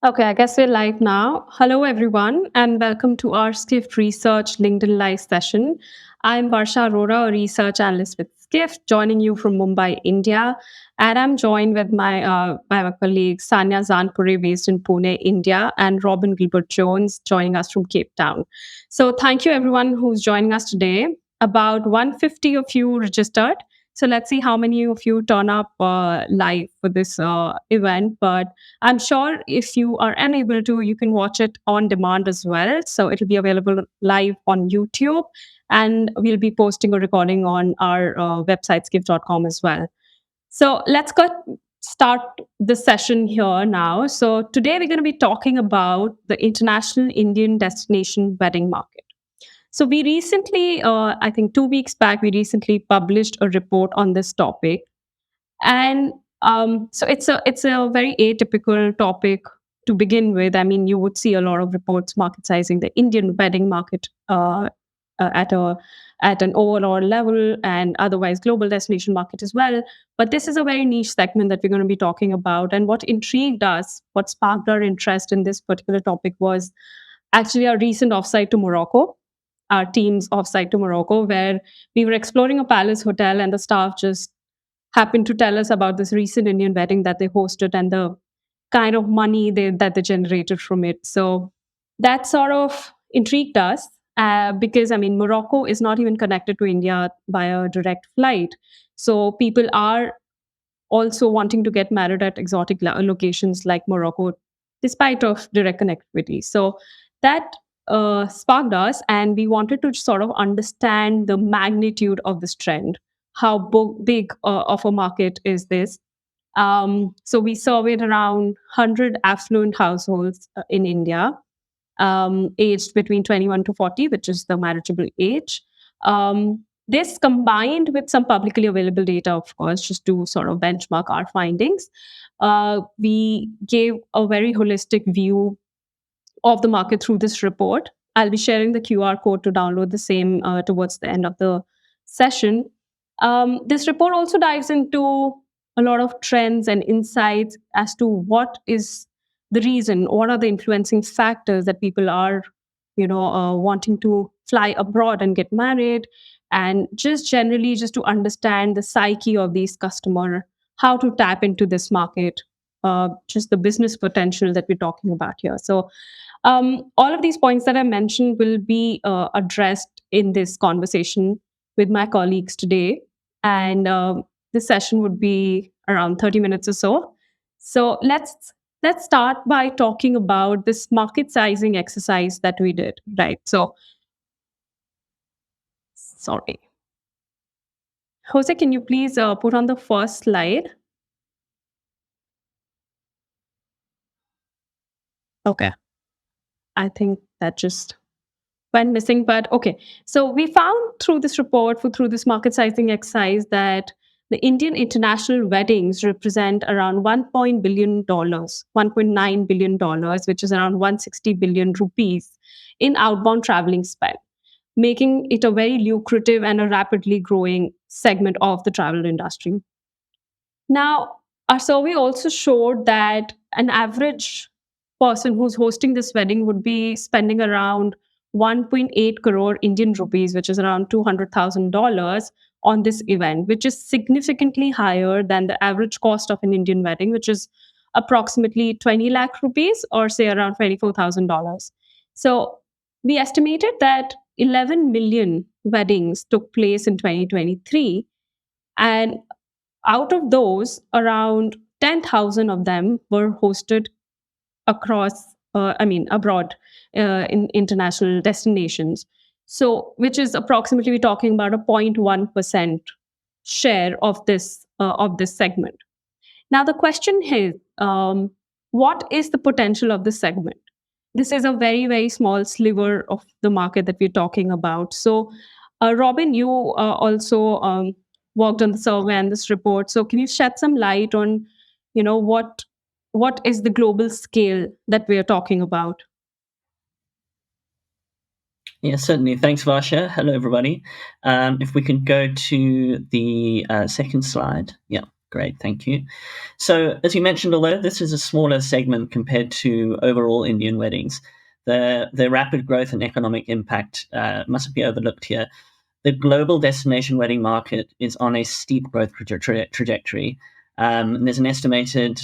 Okay, I guess we're live now. Hello, everyone, and welcome to our Skift Research LinkedIn Live session. I'm Varsha Arora, a research analyst with Skift, joining you from Mumbai, India. And I'm joined with my colleague Sanya Zanpure, based in Pune, India, and Robin Gilbert Jones, joining us from Cape Town. So, thank you, everyone who's joining us today. About 150 of you registered. So, let's see how many of you turn up live for this event. But I'm sure if you are unable to, you can watch it on demand as well. So it'll be available live on YouTube, and we'll be posting a recording on our website, skift.com as well. So let's start the session here now. So today we're going to be talking about the international Indian destination wedding market. So we recently, I think 2 weeks back, we recently published a report on this topic, and so it's a very atypical topic to begin with. I mean, you would see a lot of reports market sizing the Indian wedding market at a at an overall level, and otherwise global destination market as well. But this is a very niche segment that we're going to be talking about. And what intrigued us, what sparked our interest in this particular topic, was actually our recent offsite to Morocco. Our team's offsite to Morocco, where we were exploring a palace hotel, and the staff just happened to tell us about this recent Indian wedding that they hosted and the kind of money that they generated from it. So that sort of intrigued us because, I mean, Morocco is not even connected to India by a direct flight. So people are also wanting to get married at exotic locations like Morocco, despite of direct connectivity. So that sparked us, and we wanted to sort of understand the magnitude of this trend. How big of a market is this? So we surveyed around 100 affluent households in India, aged between 21 to 40, which is the marriageable age. This combined with some publicly available data, of course, just to sort of benchmark our findings, we gave a very holistic view of the market through this report. I'll be sharing the QR code to download the same towards the end of the session. This report also dives into a lot of trends and insights as to what is the reason, what are the influencing factors that people are, wanting to fly abroad and get married, and just generally just to understand the psyche of these customer, how to tap into this market, just the business potential that we're talking about here. So all of these points that I mentioned will be addressed in this conversation with my colleagues today. And this session would be around 30 minutes or so. So let's start by talking about this market sizing exercise that we did, right? So sorry. Jose, can you please put on the first slide? Okay. I think that just went missing, but okay. So we found through this report, through this market sizing exercise, that the Indian international weddings represent around $1.9 billion, which is around 160 billion rupees in outbound traveling spend, making it a very lucrative and a rapidly growing segment of the travel industry. Now, our survey also showed that an average person who's hosting this wedding would be spending around 1.8 crore Indian rupees, which is around $200,000 on this event, which is significantly higher than the average cost of an Indian wedding, which is approximately 20 lakh rupees, or say around $24,000. So we estimated that 11 million weddings took place in 2023, and out of those, around 10,000 of them were hosted across, abroad, in international destinations. So, which is approximately, we're talking about a 0.1% share of this segment. Now, the question is, what is the potential of this segment? This is a very, very small sliver of the market that we're talking about. So, Robin, you also worked on the survey and this report. So, can you shed some light on, what is the global scale that we are talking about? Yeah, certainly. Thanks, Varsha. Hello, everybody. If we can go to the second slide. Yeah. Great, thank you. So, as you mentioned, although this is a smaller segment compared to overall Indian weddings, the rapid growth and economic impact mustn't be overlooked here. The global destination wedding market is on a steep growth trajectory. There's an estimated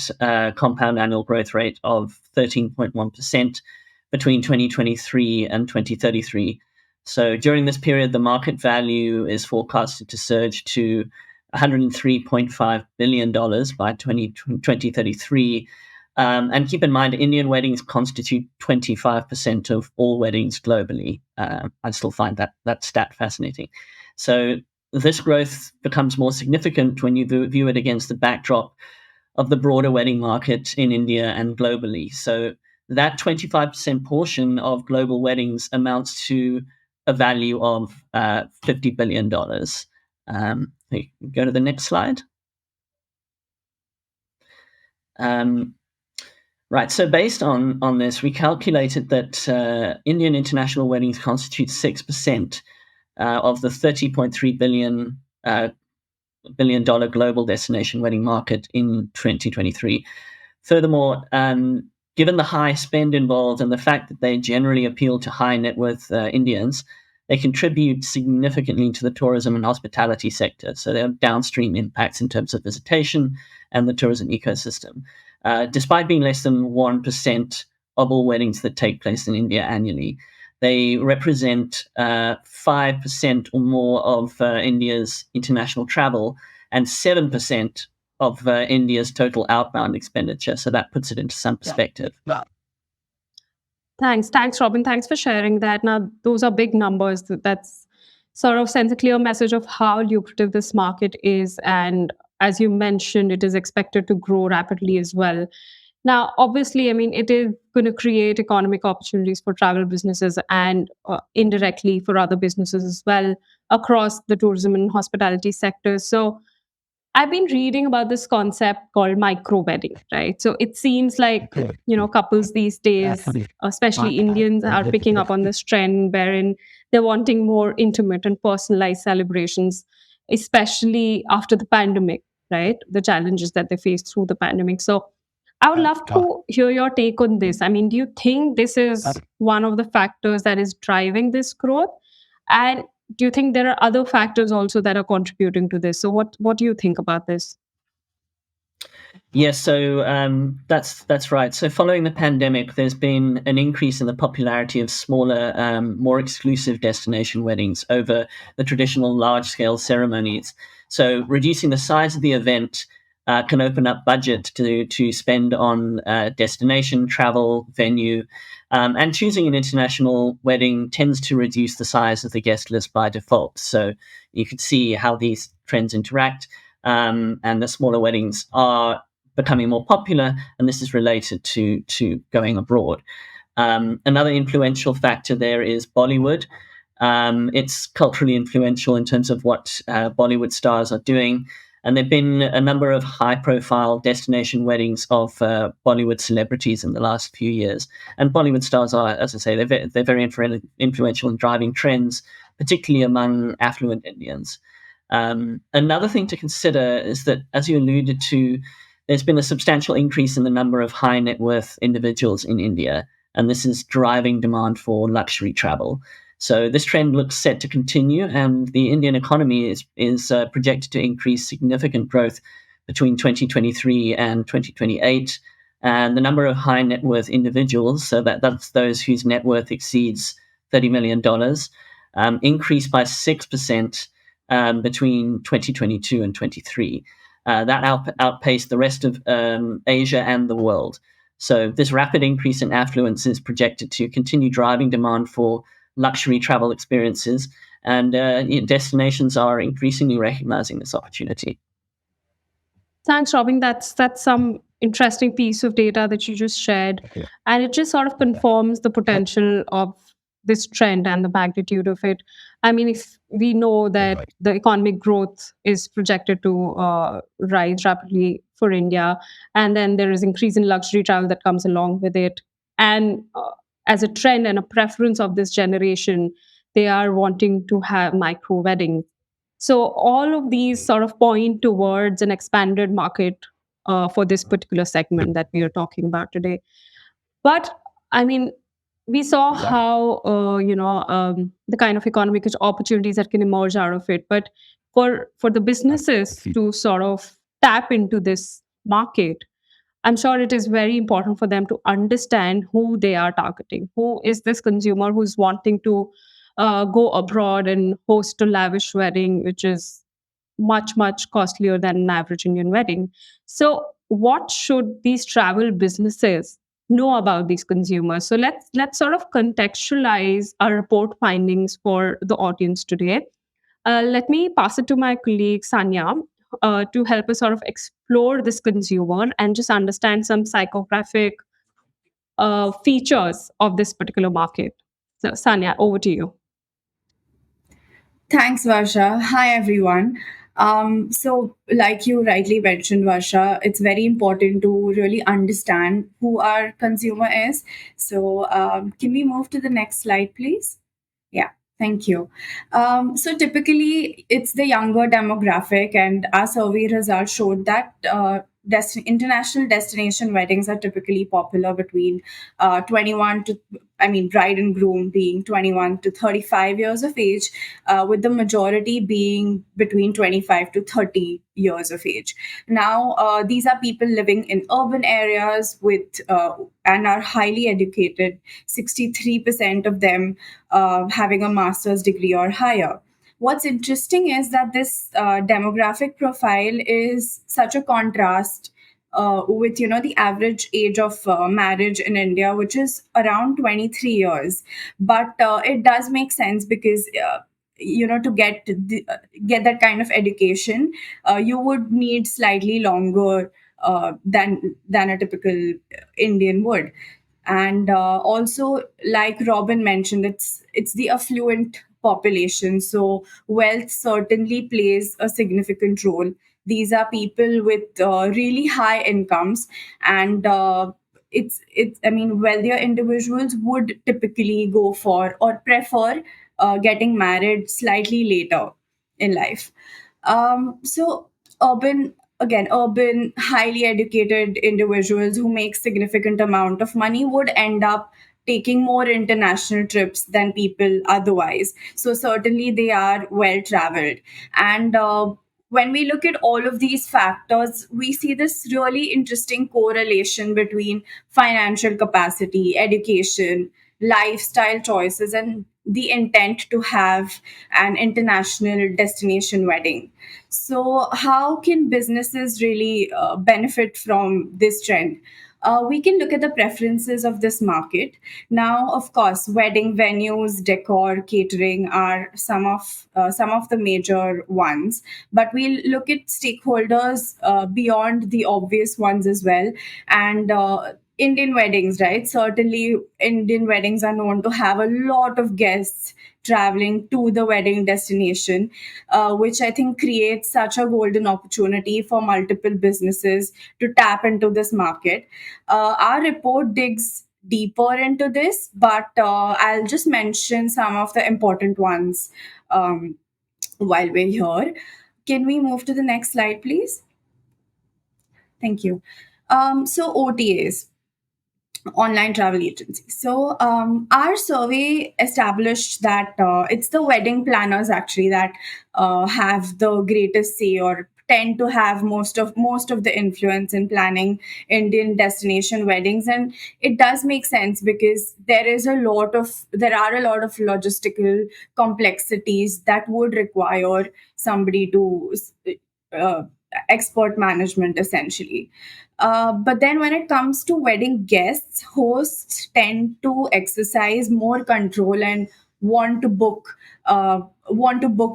compound annual growth rate of 13.1% between 2023 and 2033. So during this period, the market value is forecasted to surge to $103.5 billion by 2033. And keep in mind, Indian weddings constitute 25% of all weddings globally. I still find that stat fascinating. So this growth becomes more significant when you view it against the backdrop of the broader wedding market in India and globally. So that 25% portion of global weddings amounts to a value of $50 billion. Go to the next slide. Right, so based on this, we calculated that Indian international weddings constitute 6% of the $30.3 billion global destination wedding market in 2023. Furthermore, given the high spend involved and the fact that they generally appeal to high net worth Indians, they contribute significantly to the tourism and hospitality sector. So there are downstream impacts in terms of visitation and the tourism ecosystem. Despite being less than 1% of all weddings that take place in India annually, they represent 5% or more of India's international travel and 7% of India's total outbound expenditure. So that puts it into some perspective. Yeah. Thanks, Robin. Thanks for sharing that. Now, those are big numbers. That's sort of sends a clear message of how lucrative this market is. And as you mentioned, it is expected to grow rapidly as well. Now, obviously, I mean, it is going to create economic opportunities for travel businesses and indirectly for other businesses as well across the tourism and hospitality sectors. So I've been reading about this concept called micro wedding, right? So it seems like, couples these days, especially Indians, are picking up on this trend wherein they're wanting more intimate and personalized celebrations, especially after the pandemic, right? The challenges that they faced through the pandemic. So I would love to hear your take on this. I mean, do you think this is one of the factors that is driving this growth? And do you think there are other factors also that are contributing to this? So what do you think about this? Yes, so that's right. So following the pandemic, there's been an increase in the popularity of smaller, more exclusive destination weddings over the traditional large-scale ceremonies. So reducing the size of the event can open up budget to spend on destination, travel, venue, and choosing an international wedding tends to reduce the size of the guest list by default. So you can see how these trends interact, and the smaller weddings are becoming more popular, and this is related to going abroad. Another influential factor there is Bollywood. It's culturally influential in terms of what Bollywood stars are doing. And there have been a number of high-profile destination weddings of Bollywood celebrities in the last few years. And Bollywood stars are, as I say, they're very influential in driving trends, particularly among affluent Indians. Another thing to consider is that, as you alluded to, there's been a substantial increase in the number of high net worth individuals in India, and this is driving demand for luxury travel. So this trend looks set to continue, and the Indian economy is projected to increase significant growth between 2023 and 2028. And the number of high net worth individuals, so that's those whose net worth exceeds $30 million, increased by 6% between 2022 and 23. That outpaced the rest of Asia and the world. So this rapid increase in affluence is projected to continue driving demand for luxury travel experiences, and destinations are increasingly recognizing this opportunity. Thanks, Robin. That's some interesting piece of data that you just shared, and it just sort of confirms the potential of this trend and the magnitude of it. I mean, if we know that the economic growth is projected to rise rapidly for India, and then there is increase in luxury travel that comes along with it, and as a trend and a preference of this generation, they are wanting to have micro weddings. So all of these sort of point towards an expanded market for this particular segment that we are talking about today. But I mean, we saw how the kind of economic opportunities that can emerge out of it. But for the businesses to sort of tap into this market, I'm sure it is very important for them to understand who they are targeting. Who is this consumer who's wanting to go abroad and host a lavish wedding, which is much, much costlier than an average Indian wedding. So, what should these travel businesses know about these consumers? So let's sort of contextualize our report findings for the audience today. Let me pass it to my colleague Sanya to help us sort of explore this consumer and just understand some psychographic features of this particular market. So, Sanya, over to you. Thanks, Varsha. Hi, everyone. So, like you rightly mentioned, Varsha, it's very important to really understand who our consumer is. So, can we move to the next slide, please? Yeah, thank you. So typically, it's the younger demographic, and our survey results showed that international destination weddings are typically popular between 21 to, I mean, bride and groom being 21 to 35 years of age, with the majority being between 25 to 30 years of age. Now, these are people living in urban areas with and are highly educated. 63% of them having a master's degree or higher. What's interesting is that this demographic profile is such a contrast with the average age of marriage in India, which is around 23 years. But it does make sense because to get that kind of education, you would need slightly longer than a typical Indian would. And also, like Robin mentioned, it's the affluent population, so wealth certainly plays a significant role. These are people with really high incomes, and it's I mean, wealthier individuals would typically go for or prefer getting married slightly later in life. So urban, highly educated individuals who make significant amount of money would end up taking more international trips than people otherwise. So certainly they are well traveled. And when we look at all of these factors, we see this really interesting correlation between financial capacity, education, lifestyle choices, and the intent to have an international destination wedding. So, how can businesses really benefit from this trend? We can look at the preferences of this market. Now, of course, wedding venues, decor, catering are some of the major ones, but we'll look at stakeholders beyond the obvious ones as well. And Indian weddings, right? Certainly, Indian weddings are known to have a lot of guests traveling to the wedding destination, which I think creates such a golden opportunity for multiple businesses to tap into this market. Our report digs deeper into this, but I'll just mention some of the important ones while we're here. Can we move to the next slide, please? Thank you. So, OTAs, online travel agencies. So our survey established that it's the wedding planners actually that have the greatest say or tend to have most of the influence in planning Indian destination weddings. And it does make sense because there are a lot of logistical complexities that would require somebody to uh, expert management essentially. But then when it comes to wedding guests, hosts tend to exercise more control and want to book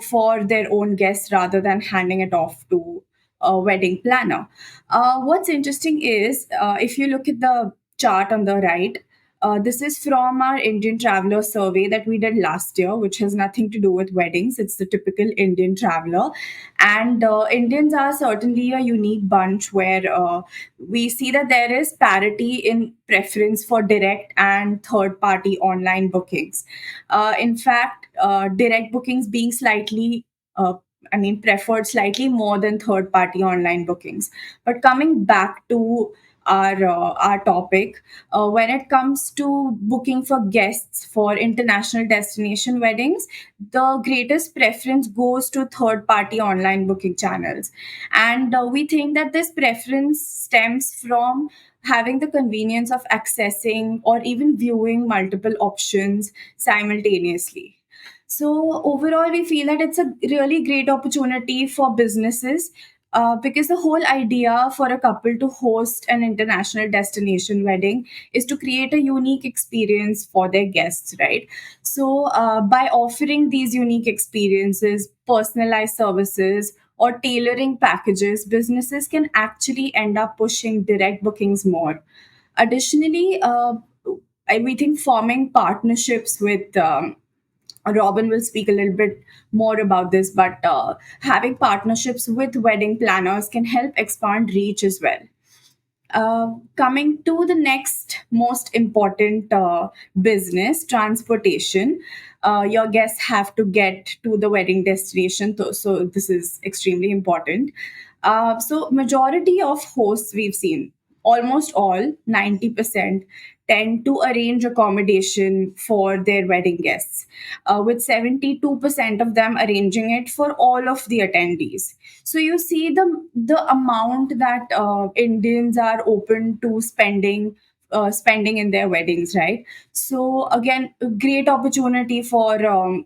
for their own guests rather than handing it off to a wedding planner. What's interesting is if you look at the chart on the right, this is from our Indian traveler survey that we did last year, which has nothing to do with weddings. It's the typical Indian traveler. And Indians are certainly a unique bunch where we see that there is parity in preference for direct and third party online bookings. In fact, direct bookings being slightly preferred slightly more than third party online bookings. But coming back to our topic, when it comes to booking for guests for international destination weddings, the greatest preference goes to third party online booking channels. And we think that this preference stems from having the convenience of accessing or even viewing multiple options simultaneously. So overall, we feel that it's a really great opportunity for businesses, because the whole idea for a couple to host an international destination wedding is to create a unique experience for their guests, right? So by offering these unique experiences, personalized services, or tailoring packages, businesses can actually end up pushing direct bookings more. Additionally, we think forming partnerships with Robin will speak a little bit more about this, but having partnerships with wedding planners can help expand reach as well. Coming to the next most important business, transportation. Your guests have to get to the wedding destination, so this is extremely important. So majority of hosts we've seen, almost all, 90%, tend to arrange accommodation for their wedding guests, with 72% of them arranging it for all of the attendees. So you see the amount that Indians are open to spending in their weddings, right? So again, a great opportunity for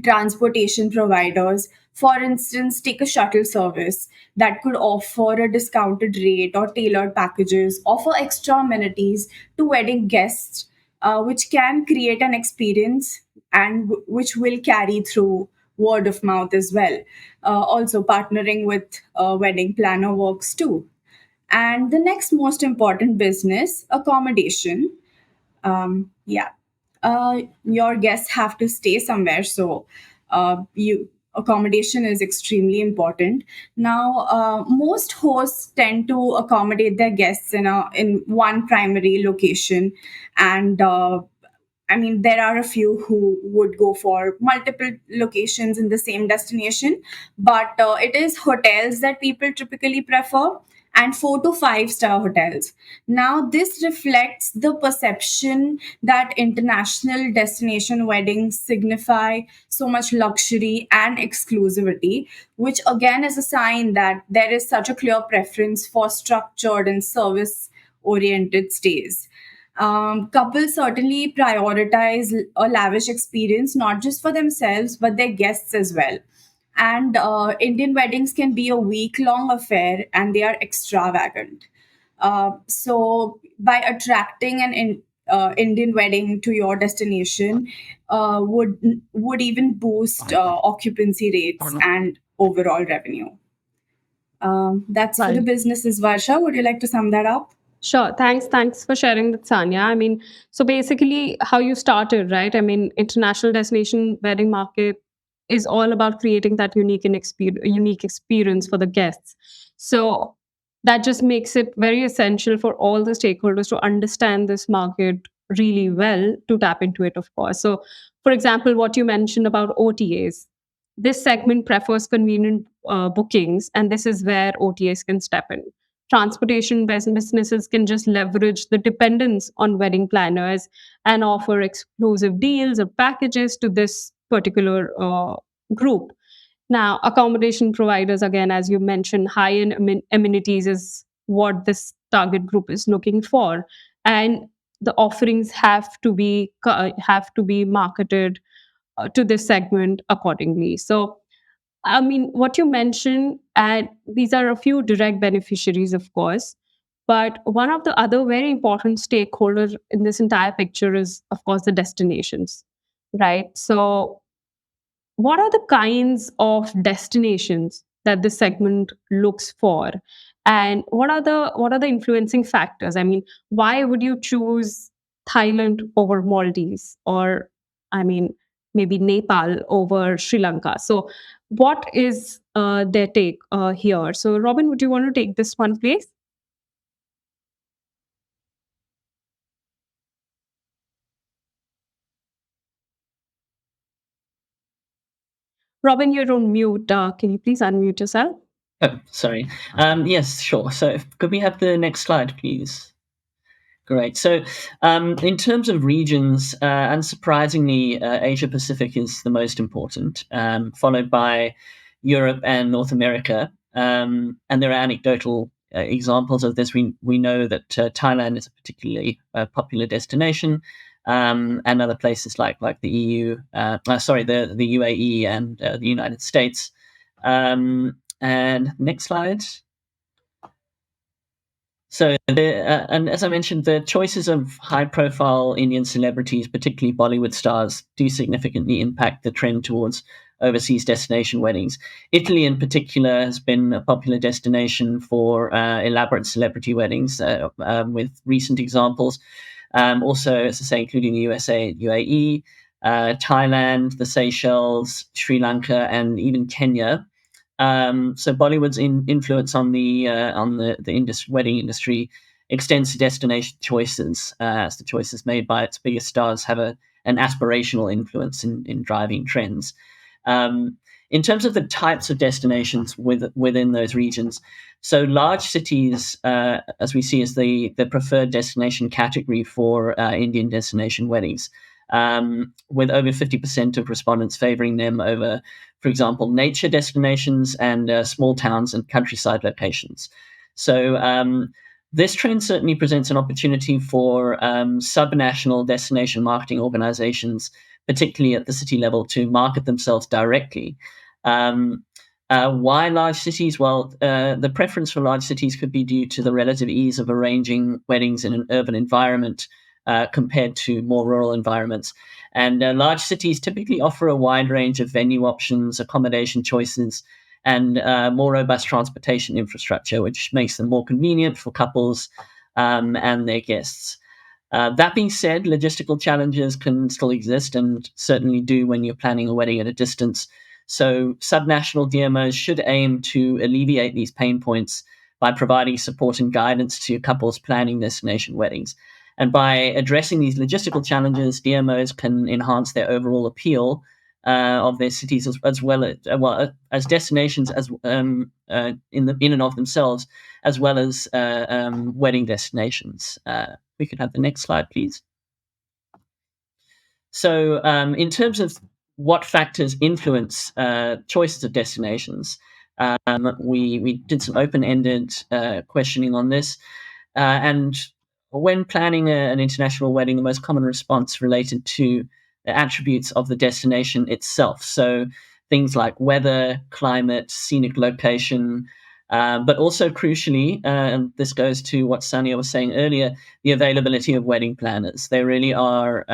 transportation providers. For instance, take a shuttle service that could offer a discounted rate or tailored packages, offer extra amenities to wedding guests, which can create an experience and which will carry through word of mouth as well. Also, partnering with wedding planner works too. And the next most important business, accommodation. Yeah, your guests have to stay somewhere, so you accommodation is extremely important. Now, most hosts tend to accommodate their guests in one primary location, and there are a few who would go for multiple locations in the same destination, but it is hotels that people typically prefer, and 4 to 5 star hotels. Now, this reflects the perception that international destination weddings signify so much luxury and exclusivity, which again is a sign that there is such a clear preference for structured and service oriented stays. Couples certainly prioritize a lavish experience, not just for themselves, but their guests as well. And Indian weddings can be a week long affair and they are extravagant. So, by attracting Indian wedding to your destination, would even boost occupancy rates and overall revenue. That's for the Right. businesses. Varsha, would you like to sum that up? Sure. Thanks for sharing that, Sanya. So basically, how you started, right? International destination wedding market is all about creating that unique experience for the guests. So that just makes it very essential for all the stakeholders to understand this market really well to tap into it, of course. So, for example, what you mentioned about OTAs, this segment prefers convenient bookings, and this is where OTAs can step in. Transportation businesses can just leverage the dependence on wedding planners and offer exclusive deals or packages to this particular group. Now, accommodation providers, again, as you mentioned, high end amenities is what this target group is looking for, and the offerings have to be marketed to this segment accordingly. So, what you mentioned, and these are a few direct beneficiaries, of course, but one of the other very important stakeholders in this entire picture is, of course, the destinations, right? So, what are the kinds of destinations that this segment looks for, and what are the influencing factors? Why would you choose Thailand over Maldives, or I mean maybe Nepal over Sri Lanka? So what is their take here? So Robin, would you want to take this one, please? Robin, you're on mute. Can you please unmute yourself? Oh, sorry. Yes, sure. So could we have the next slide, please? Great. So, in terms of regions, unsurprisingly, Asia Pacific is the most important, followed by Europe and North America. And there are anecdotal examples of this. We know that Thailand is a particularly popular destination, and other places like the EU, the UAE and the United States. And next slide. So, and as I mentioned, the choices of high-profile Indian celebrities, particularly Bollywood stars, do significantly impact the trend towards overseas destination weddings. Italy, in particular, has been a popular destination for elaborate celebrity weddings, with recent examples. Also, as I say, including the USA, UAE, Thailand, the Seychelles, Sri Lanka, and even Kenya. So Bollywood's influence on the wedding industry extends to destination choices, as the choices made by its biggest stars have an aspirational influence in driving trends. In terms of the types of destinations within those regions, so large cities, as we see, as the preferred destination category for Indian destination weddings, with over 50% of respondents favoring them over, for example, nature destinations and small towns and countryside locations. So this trend certainly presents an opportunity for subnational destination marketing organizations, particularly at the city level, to market themselves directly. Why large cities? Well, the preference for large cities could be due to the relative ease of arranging weddings in an urban environment compared to more rural environments. And large cities typically offer a wide range of venue options, accommodation choices, and more robust transportation infrastructure, which makes them more convenient for couples and their guests. That being said, logistical challenges can still exist and certainly do when you're planning a wedding at a distance. So subnational DMOs should aim to alleviate these pain points by providing support and guidance to couples planning destination weddings. And by addressing these logistical challenges, DMOs can enhance their overall appeal of their cities as well as destinations in and of themselves, as well as wedding destinations. We could have the next slide, please. So, in terms of what factors influence choices of destinations, we did some open-ended questioning on this, and when planning an international wedding, the most common response related to the attributes of the destination itself. So things like weather, climate, scenic location, but also crucially, and this goes to what Sania was saying earlier, the availability of wedding planners. They really are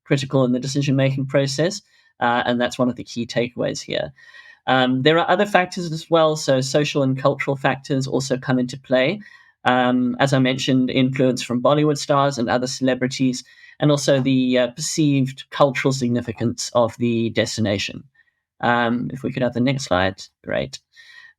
critical in the decision-making process, and that's one of the key takeaways here. There are other factors as well, so social and cultural factors also come into play. As I mentioned, influence from Bollywood stars and other celebrities, and also the perceived cultural significance of the destination. If we could have the next slide, great.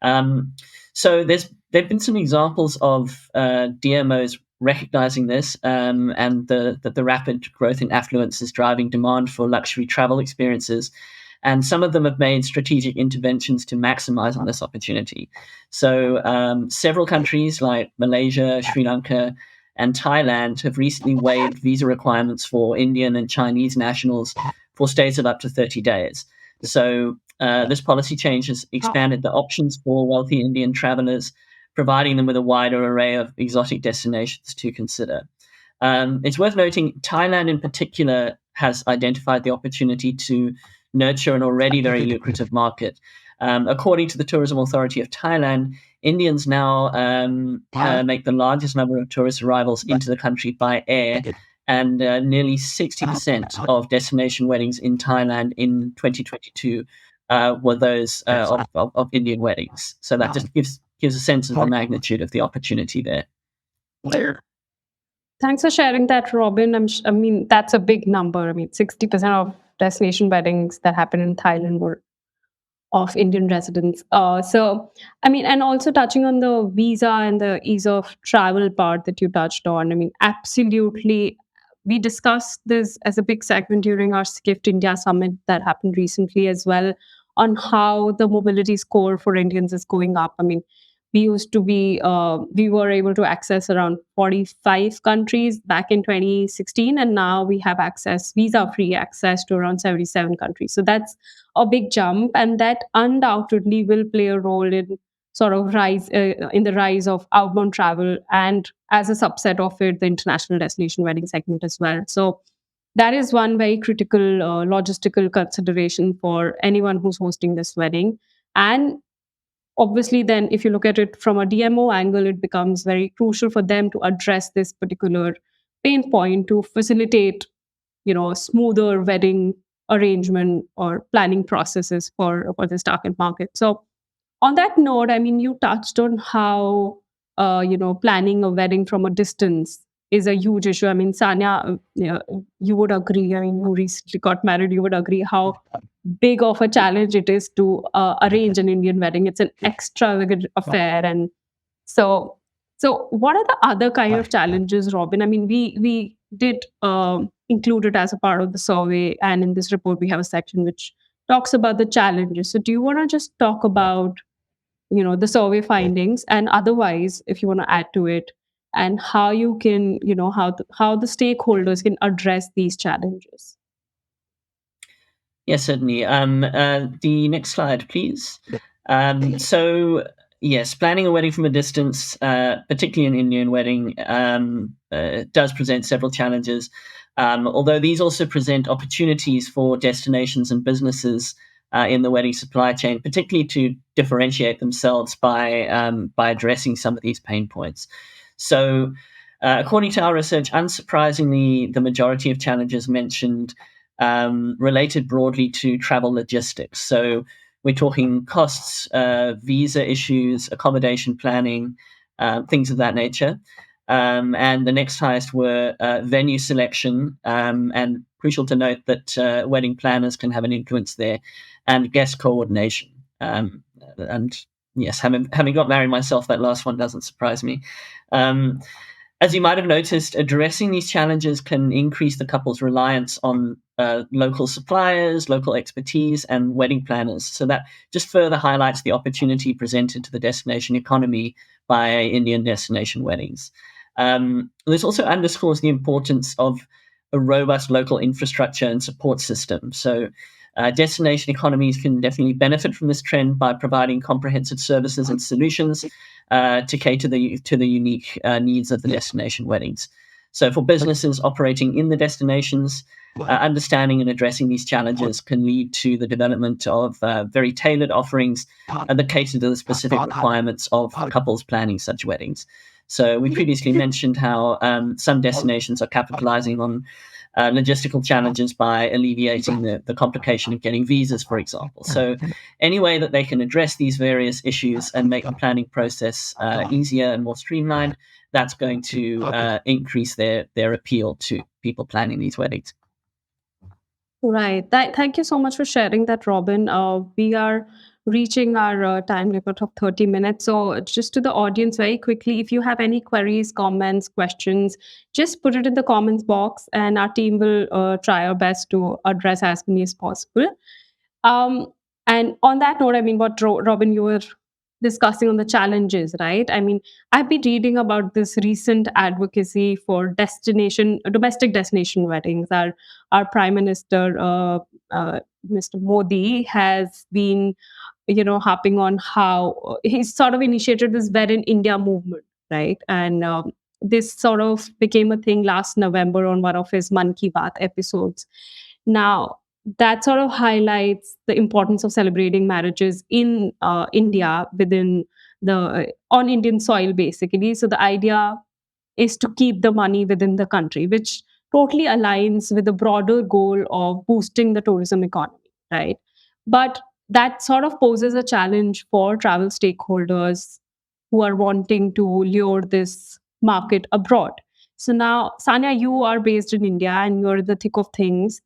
So there've been some examples of DMOs recognizing this, and the rapid growth in affluence is driving demand for luxury travel experiences. And some of them have made strategic interventions to maximize on this opportunity. So several countries like Malaysia, Sri Lanka, and Thailand have recently waived visa requirements for Indian and Chinese nationals for stays of up to 30 days. So this policy change has expanded the options for wealthy Indian travelers, providing them with a wider array of exotic destinations to consider. It's worth noting Thailand in particular has identified the opportunity to nurture an already very lucrative market. According to the Tourism Authority of Thailand, Indians now make the largest number of tourist arrivals into the country by air, and nearly 60% of destination weddings in Thailand in 2022 were those of Indian weddings. So that just gives a sense of the magnitude of the opportunity there. Thanks for sharing that, Robin. I mean, that's a big number. I mean, 60% of destination weddings that happen in Thailand were of Indian residents. So, I mean, and also touching on the visa and the ease of travel part that you touched on, I mean, absolutely. We discussed this as a big segment during our Skift India Summit that happened recently as well on how the mobility score for Indians is going up. I mean, we were able to access around 45 countries back in 2016, and now we have visa free access to around 77 countries. So that's a big jump, and that undoubtedly will play a role in sort of the rise of outbound travel, and as a subset of it, the international destination wedding segment as well. So that is one very critical logistical consideration for anyone who's hosting this wedding. And obviously, then if you look at it from a DMO angle, it becomes very crucial for them to address this particular pain point to facilitate, a smoother wedding arrangement or planning processes for this target market. So on that note, I mean, you touched on how planning a wedding from a distance is a huge issue. I mean, Sanya, you would agree. I mean, you recently got married. You would agree how big of a challenge it is to arrange an Indian wedding. It's an extravagant affair, and so what are the other kind of challenges, Robin? I mean, we did include it as a part of the survey, and in this report we have a section which talks about the challenges. So, do you want to just talk about the survey findings, and otherwise if you want to add to it, and how you can how the stakeholders can address these challenges? Yes, certainly. The next slide, please. So, yes, planning a wedding from a distance, particularly an Indian wedding, does present several challenges. Although these also present opportunities for destinations and businesses in the wedding supply chain, particularly to differentiate themselves by addressing some of these pain points. So, according to our research, unsurprisingly, the majority of challenges mentioned related broadly to travel logistics. So we're talking costs, visa issues, accommodation planning, things of that nature. And the next highest were venue selection, and crucial to note that wedding planners can have an influence there, and guest coordination. And yes, having got married myself, that last one doesn't surprise me. As you might have noticed, addressing these challenges can increase the couple's reliance on local suppliers, local expertise, and wedding planners. So that just further highlights the opportunity presented to the destination economy by Indian destination weddings. This also underscores the importance of a robust local infrastructure and support system. So destination economies can definitely benefit from this trend by providing comprehensive services and solutions to cater to the unique needs of the destination weddings. So for businesses operating in the destinations, understanding and addressing these challenges can lead to the development of very tailored offerings that cater to the specific requirements of couples planning such weddings. So we previously mentioned how some destinations are capitalizing on logistical challenges by alleviating the complication of getting visas, for example. So any way that they can address these various issues and make the planning process easier and more streamlined, that's going to increase their appeal to people planning these weddings. Right. Thank you so much for sharing that, Robin. We are reaching our time limit of 30 minutes. So, just to the audience, very quickly, if you have any queries, comments, questions, just put it in the comments box, and our team will try our best to address as many as possible. And on that note, I mean, what Robin, you were discussing on the challenges, right? I mean, I've been reading about this recent advocacy for domestic destination weddings. Our Prime Minister, Mr. Modi, has been, harping on how he's sort of initiated this Wed in India movement, right? And this sort of became a thing last November on one of his Man Ki Baat episodes. Now, that sort of highlights the importance of celebrating marriages in India on Indian soil, basically. So the idea is to keep the money within the country, which totally aligns with the broader goal of boosting the tourism economy, right? But that sort of poses a challenge for travel stakeholders who are wanting to lure this market abroad. So now, Sanya, you are based in India and you're in the thick of things.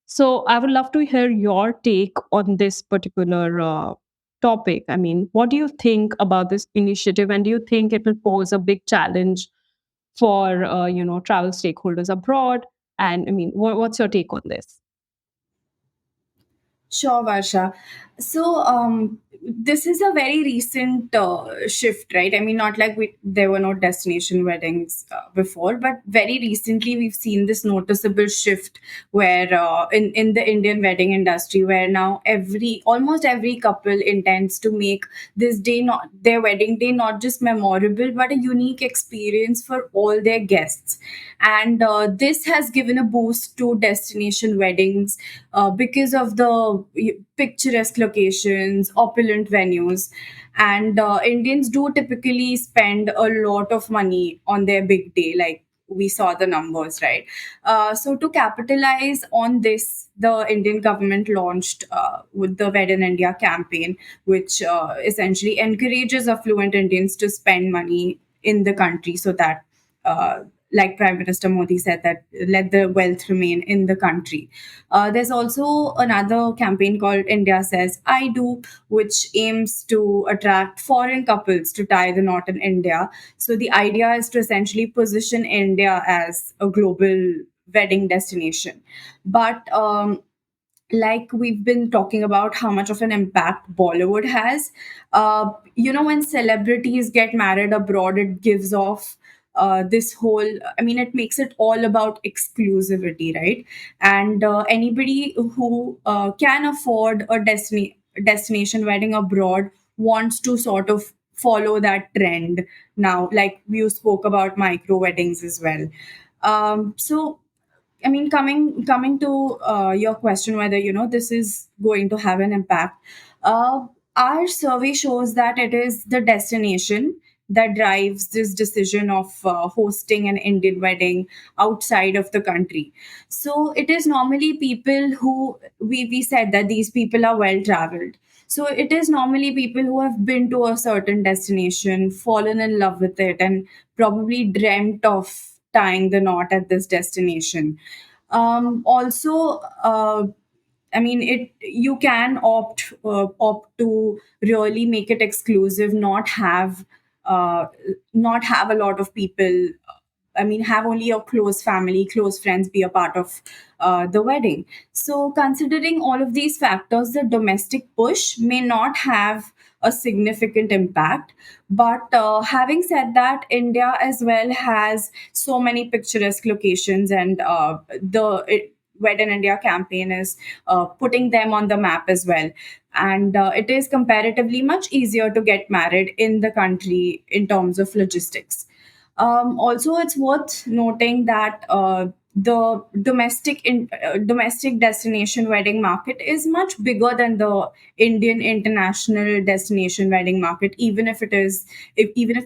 So I would love to hear your take on this particular topic. I mean, what do you think about this initiative, and do you think it will pose a big challenge for travel stakeholders abroad? And I mean, what's your take on this? Sure, Varsha. So this is a very recent shift, right? I mean, not like there were no destination weddings before, but very recently we've seen this noticeable shift where in the Indian wedding industry, where now almost every couple intends to make this day, not their wedding day, not just memorable but a unique experience for all their guests. And this has given a boost to destination weddings because of the picturesque locations, opulent venues. And Indians do typically spend a lot of money on their big day, like we saw the numbers, right? So, to capitalize on this, the Indian government launched with the Wed in India campaign, which essentially encourages affluent Indians to spend money in the country so that uh, like Prime Minister Modi said, that let the wealth remain in the country. There's also another campaign called India Says I Do, which aims to attract foreign couples to tie the knot in India. So the idea is to essentially position India as a global wedding destination. But like we've been talking about how much of an impact Bollywood has. When celebrities get married abroad, it gives off this whole, I mean, it makes it all about exclusivity, right? And anybody who can afford a destination wedding abroad wants to sort of follow that trend now, like you spoke about micro weddings as well. So I mean, coming to your question, whether this is going to have an impact. Uh, our survey shows that it is the destination that drives this decision of hosting an Indian wedding outside of the country. So it is normally people who we said that these people are well traveled. So it is normally people who have been to a certain destination, fallen in love with it, and probably dreamt of tying the knot at this destination. Also, I mean, it you can opt to really make it exclusive, not have a lot of people. I mean, have only your close family, close friends be a part of the wedding. So, considering all of these factors, the domestic push may not have a significant impact. But having said that, India as well has so many picturesque locations, and Wed in India campaign is putting them on the map as well. And it is comparatively much easier to get married in the country in terms of logistics. Also, it's worth noting that the domestic destination wedding market is much bigger than the Indian international destination wedding market, even if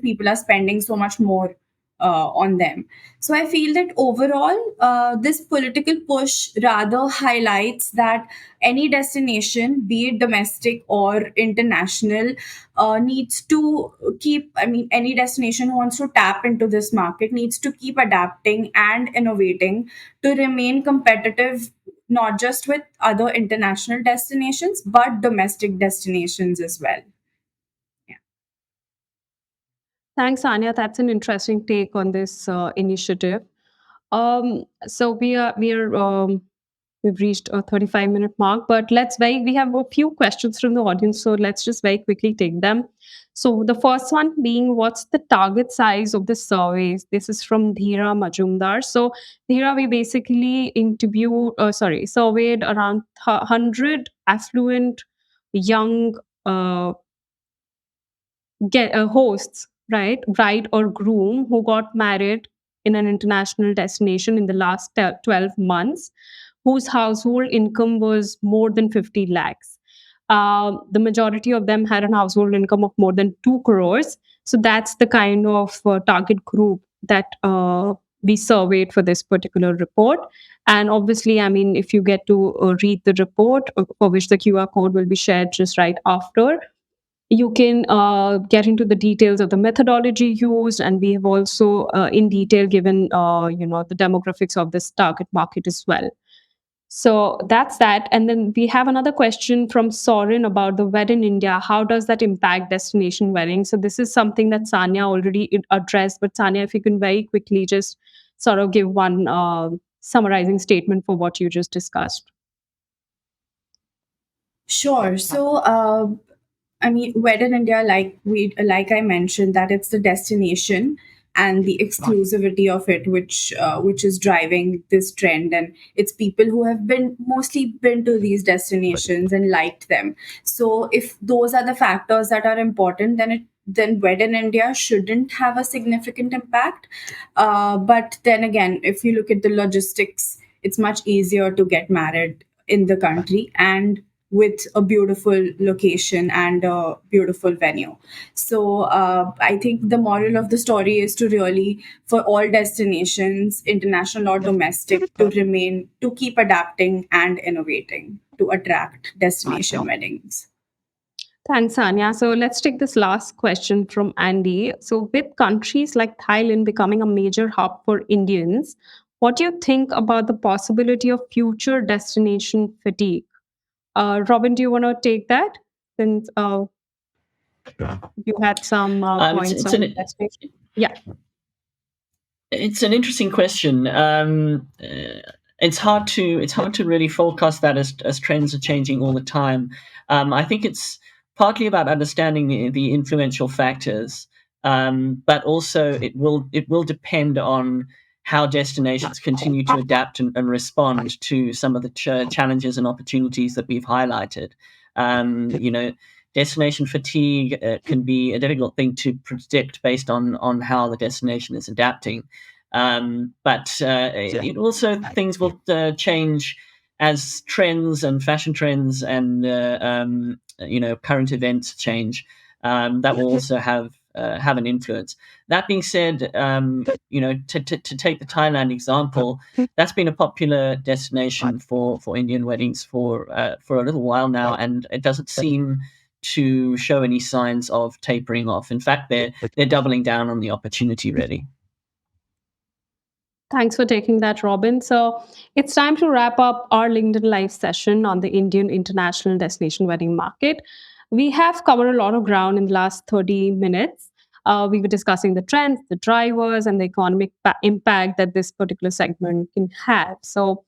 people are spending so much more on them. So I feel that overall, this political push rather highlights that any destination, be it domestic or international, needs to keep, I mean, any destination who wants to tap into this market needs to keep adapting and innovating to remain competitive, not just with other international destinations, but domestic destinations as well. Yeah. Thanks, Anya. That's an interesting take on this initiative. So we've reached a 35-minute mark, but we have a few questions from the audience, so let's just very quickly take them. So the first one being, what's the target size of the surveys? This is from Dhira Majumdar. So Dhira, we basically surveyed around 100 affluent young hosts, right, bride or groom who got married in an international destination in the last 12 months, whose household income was more than 50 lakhs. The majority of them had a household income of more than 2 crores. So that's the kind of target group that we surveyed for this particular report. And obviously, I mean, if you get to read the report, for which the QR code will be shared just right after, you can get into the details of the methodology used, and we have also in detail given the demographics of this target market as well. So that's that. And then we have another question from Soren about the Wed in India. How does that impact destination wedding? So this is something that Sanya already addressed, but Sanya, if you can very quickly just sort of give one summarizing statement for what you just discussed. Sure. So, I mean, Wed in India, like I mentioned, that it's the destination and the exclusivity of it, which is driving this trend, and it's people who have mostly been to these destinations and liked them. So, if those are the factors that are important, then Wed in India shouldn't have a significant impact. But then again, if you look at the logistics, it's much easier to get married in the country and with a beautiful location and a beautiful venue. So I think the moral of the story is to really, for all destinations, international or domestic, to keep adapting and innovating to attract destination weddings. Thanks, Anya. So let's take this last question from Andy. So, with countries like Thailand becoming a major hub for Indians, what do you think about the possibility of future destination fatigue? Robin, do you want to take that? Since you had some It's points it's on an destination. Yeah. it's an interesting question. It's hard to really forecast that as trends are changing all the time. I think it's partly about understanding the influential factors, but also it will depend on how destinations continue to adapt and respond to some of the challenges and opportunities that we've highlighted. You know, destination fatigue can be a difficult thing to predict based on how the destination is adapting. But it also things will change as trends and fashion trends and current events change. That will also have an influence. That being said, to take the Thailand example, that's been a popular destination for Indian weddings for a little while now, and it doesn't seem to show any signs of tapering off. In fact, they're doubling down on the opportunity, really. Thanks for taking that, Robin. So it's time to wrap up our LinkedIn Live session on the Indian international destination wedding market. We have covered a lot of ground in the last 30 minutes. We were discussing the trends, the drivers, and the economic impact that this particular segment can have. So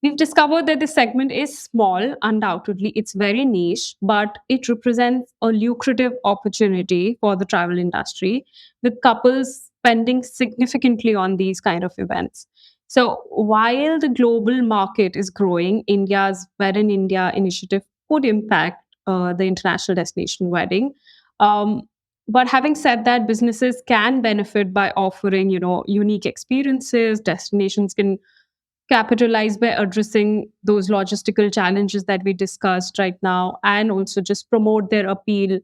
we've discovered that this segment is small, undoubtedly. It's very niche, but it represents a lucrative opportunity for the travel industry, with couples spending significantly on these kind of events. So while the global market is growing, India's Wed in India initiative could impact the international destination wedding. Um, but having said that, businesses can benefit by offering, unique experiences. Destinations can capitalize by addressing those logistical challenges that we discussed right now, and also just promote their appeal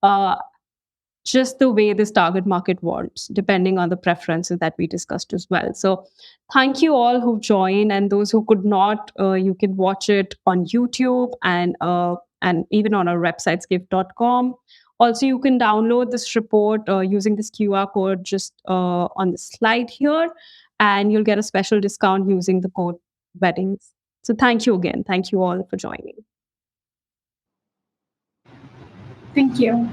uh, just the way this target market wants, depending on the preferences that we discussed as well. So thank you all who joined, and those who could not, you can watch it on YouTube and even on our website skift.com. Also, you can download this report using this QR code just on the slide here, and you'll get a special discount using the code weddings. So thank you again. Thank you all for joining. Thank you.